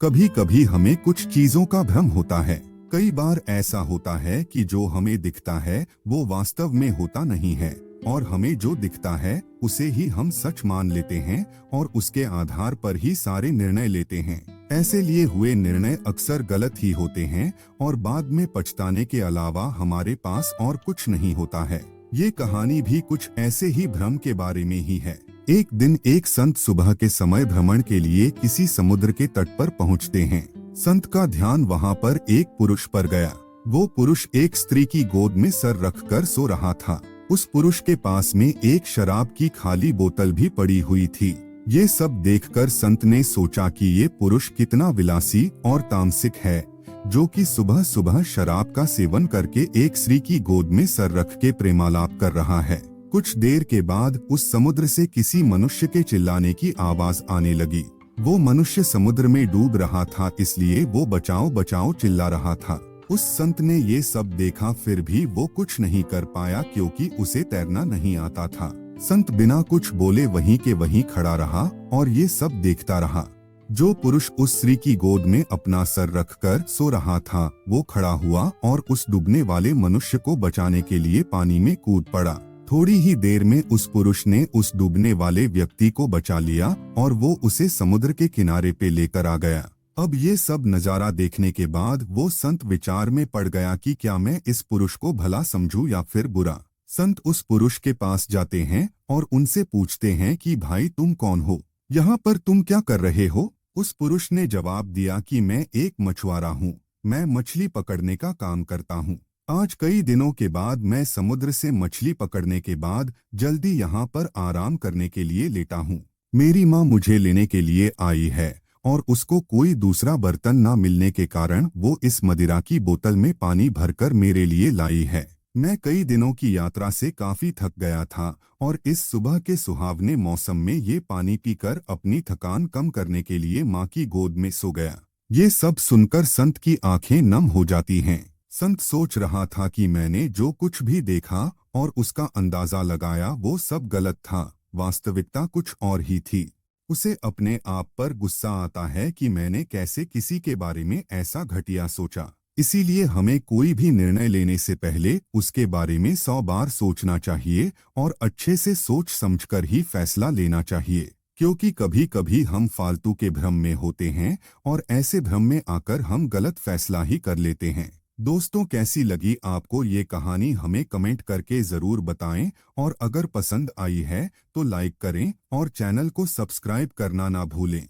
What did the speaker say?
कभी कभी हमें कुछ चीजों का भ्रम होता है। कई बार ऐसा होता है कि जो हमें दिखता है वो वास्तव में होता नहीं है, और हमें जो दिखता है उसे ही हम सच मान लेते हैं और उसके आधार पर ही सारे निर्णय लेते हैं। ऐसे लिए हुए निर्णय अक्सर गलत ही होते हैं और बाद में पछताने के अलावा हमारे पास और कुछ नहीं होता है। ये कहानी भी कुछ ऐसे ही भ्रम के बारे में ही है। एक दिन एक संत सुबह के समय भ्रमण के लिए किसी समुद्र के तट पर पहुंचते हैं। संत का ध्यान वहां पर एक पुरुष पर गया। वो पुरुष एक स्त्री की गोद में सर रखकर सो रहा था। उस पुरुष के पास में एक शराब की खाली बोतल भी पड़ी हुई थी। ये सब देखकर संत ने सोचा कि ये पुरुष कितना विलासी और तामसिक है, जो कि सुबह सुबह शराब का सेवन करके एक स्त्री की गोद में सर रख के प्रेमालाप कर रहा है। कुछ देर के बाद उस समुद्र से किसी मनुष्य के चिल्लाने की आवाज आने लगी। वो मनुष्य समुद्र में डूब रहा था, इसलिए वो बचाओ बचाओ चिल्ला रहा था। उस संत ने ये सब देखा, फिर भी वो कुछ नहीं कर पाया क्योंकि उसे तैरना नहीं आता था। संत बिना कुछ बोले वहीं के वहीं खड़ा रहा और ये सब देखता रहा। जो पुरुष उस स्त्री की गोद में अपना सर रखकर सो रहा था, वो खड़ा हुआ और उस डूबने वाले मनुष्य को बचाने के लिए पानी में कूद पड़ा। थोड़ी ही देर में उस पुरुष ने उस डूबने वाले व्यक्ति को बचा लिया और वो उसे समुद्र के किनारे पे लेकर आ गया। अब ये सब नजारा देखने के बाद वो संत विचार में पड़ गया कि क्या मैं इस पुरुष को भला समझूं या फिर बुरा। संत उस पुरुष के पास जाते हैं और उनसे पूछते हैं कि भाई तुम कौन हो, यहाँ पर तुम क्या कर रहे हो। उस पुरुष ने जवाब दिया कि मैं एक मछुआरा हूँ, मैं मछली पकड़ने का काम करता हूँ। आज कई दिनों के बाद मैं समुद्र से मछली पकड़ने के बाद जल्दी यहाँ पर आराम करने के लिए लेटा हूँ। मेरी माँ मुझे लेने के लिए आई है और उसको कोई दूसरा बर्तन ना मिलने के कारण वो इस मदिरा की बोतल में पानी भरकर मेरे लिए लाई है। मैं कई दिनों की यात्रा से काफी थक गया था और इस सुबह के सुहावने मौसम में ये पानी पीकर अपनी थकान कम करने के लिए माँ की गोद में सो गया। ये सब सुनकर संत की आंखें नम हो जाती हैं। संत सोच रहा था कि मैंने जो कुछ भी देखा और उसका अंदाजा लगाया वो सब गलत था, वास्तविकता कुछ और ही थी। उसे अपने आप पर गुस्सा आता है कि मैंने कैसे किसी के बारे में ऐसा घटिया सोचा। इसीलिए हमें कोई भी निर्णय लेने से पहले उसके बारे में 100 बार सोचना चाहिए और अच्छे से सोच समझकर ही फैसला लेना चाहिए, क्योंकि कभी कभी हम फालतू के भ्रम में होते हैं और ऐसे भ्रम में आकर हम गलत फैसला ही कर लेते हैं। दोस्तों, कैसी लगी आपको ये कहानी हमें कमेंट करके ज़रूर बताएं, और अगर पसंद आई है तो लाइक करें और चैनल को सब्सक्राइब करना ना भूलें।